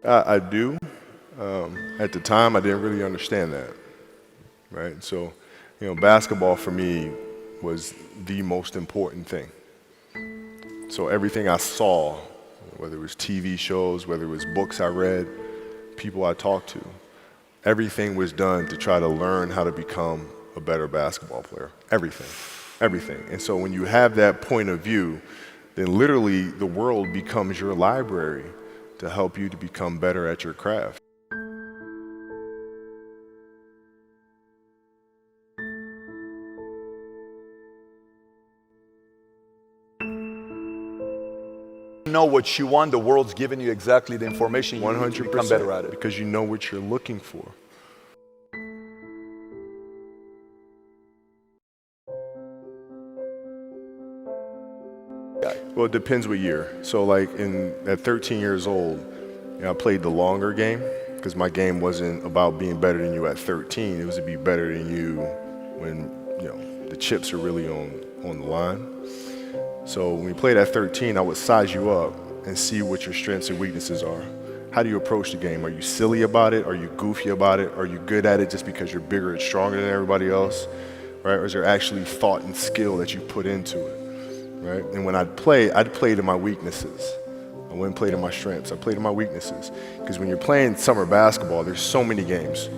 I do. At the time, I didn't really understand that, right? So, basketball for me was the most important thing. So everything I saw, whether it was TV shows, whether it was books I read, people I talked to, everything was done to try to learn how to become a better basketball player. Everything, everything. And so when you have that point of view, then literally the world becomes your library to help you to become better at your craft. Know what you want, the world's giving you exactly the information you need to become better at 100%, it. because you know what you're looking for. Well, it depends what year. So like at 13 years old, I played the longer game because my game wasn't about being better than you at 13. It was to be better than you when, the chips are really on the line. So when we played at 13, I would size you up and see what your strengths and weaknesses are. How do you approach the game? Are you silly about it? Are you goofy about it? Are you good at it just because you're bigger and stronger than everybody else? Right? Or is there actually thought and skill that you put into it? Right? And when I'd play to my weaknesses. I wouldn't play to my strengths. I played to my weaknesses. Because when you're playing summer basketball, there's so many games.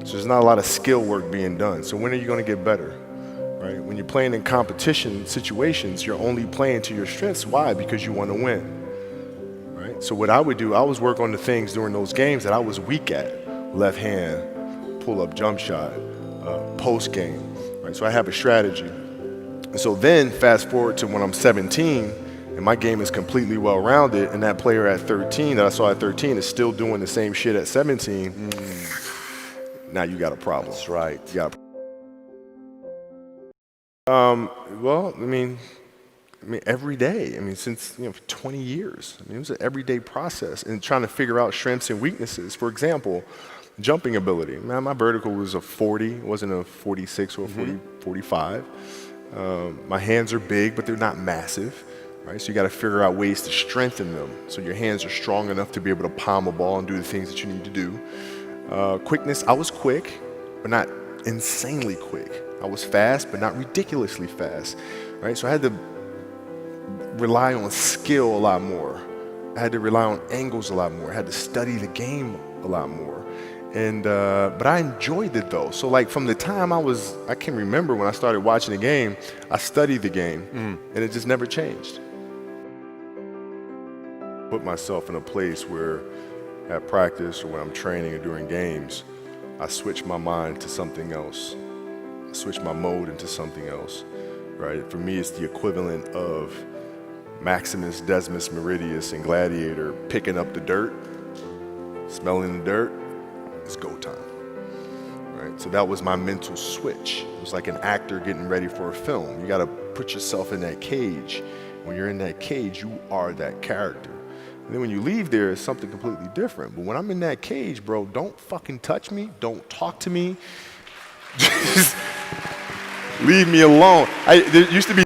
So there's not a lot of skill work being done. So when are you going to get better? Right? When you're playing in competition situations, you're only playing to your strengths. Why? Because you want to win. Right? So what I would do, I was work on the things during those games that I was weak at. Left hand, pull-up jump shot, post game. Right? So I have a strategy. And so then fast forward to when I'm 17 and my game is completely well-rounded and that player at 13 that I saw at 13 is still doing the same shit at 17, now you got a problem. That's right. You got well, I mean, every day. Since for 20 years. It was an everyday process and trying to figure out strengths and weaknesses. For example, jumping ability. My vertical was a 40, it wasn't a 46 or a 45. My hands are big, but they're not massive, right? So you got to figure out ways to strengthen them so your hands are strong enough to be able to palm a ball and do the things that you need to do. Quickness, I was quick, but not insanely quick. I was fast, but not ridiculously fast, right? So I had to rely on skill a lot more. I had to rely on angles a lot more. I had to study the game a lot more. And but I enjoyed it though. So like from the time I can remember when I started watching the game, I studied the game and it just never changed. Put myself in a place where at practice or when I'm training or during games, I switch my mind to something else. I switch my mode into something else, right? For me, it's the equivalent of Maximus, Decimus, Meridius, and Gladiator picking up the dirt, smelling the dirt. It's go time, right? So that was my mental switch. It was like an actor getting ready for a film. You got to put yourself in that cage. When you're in that cage, you are that character. And then when you leave there, it's something completely different. But when I'm in that cage, bro, don't fucking touch me. Don't talk to me. Just leave me alone. There used to be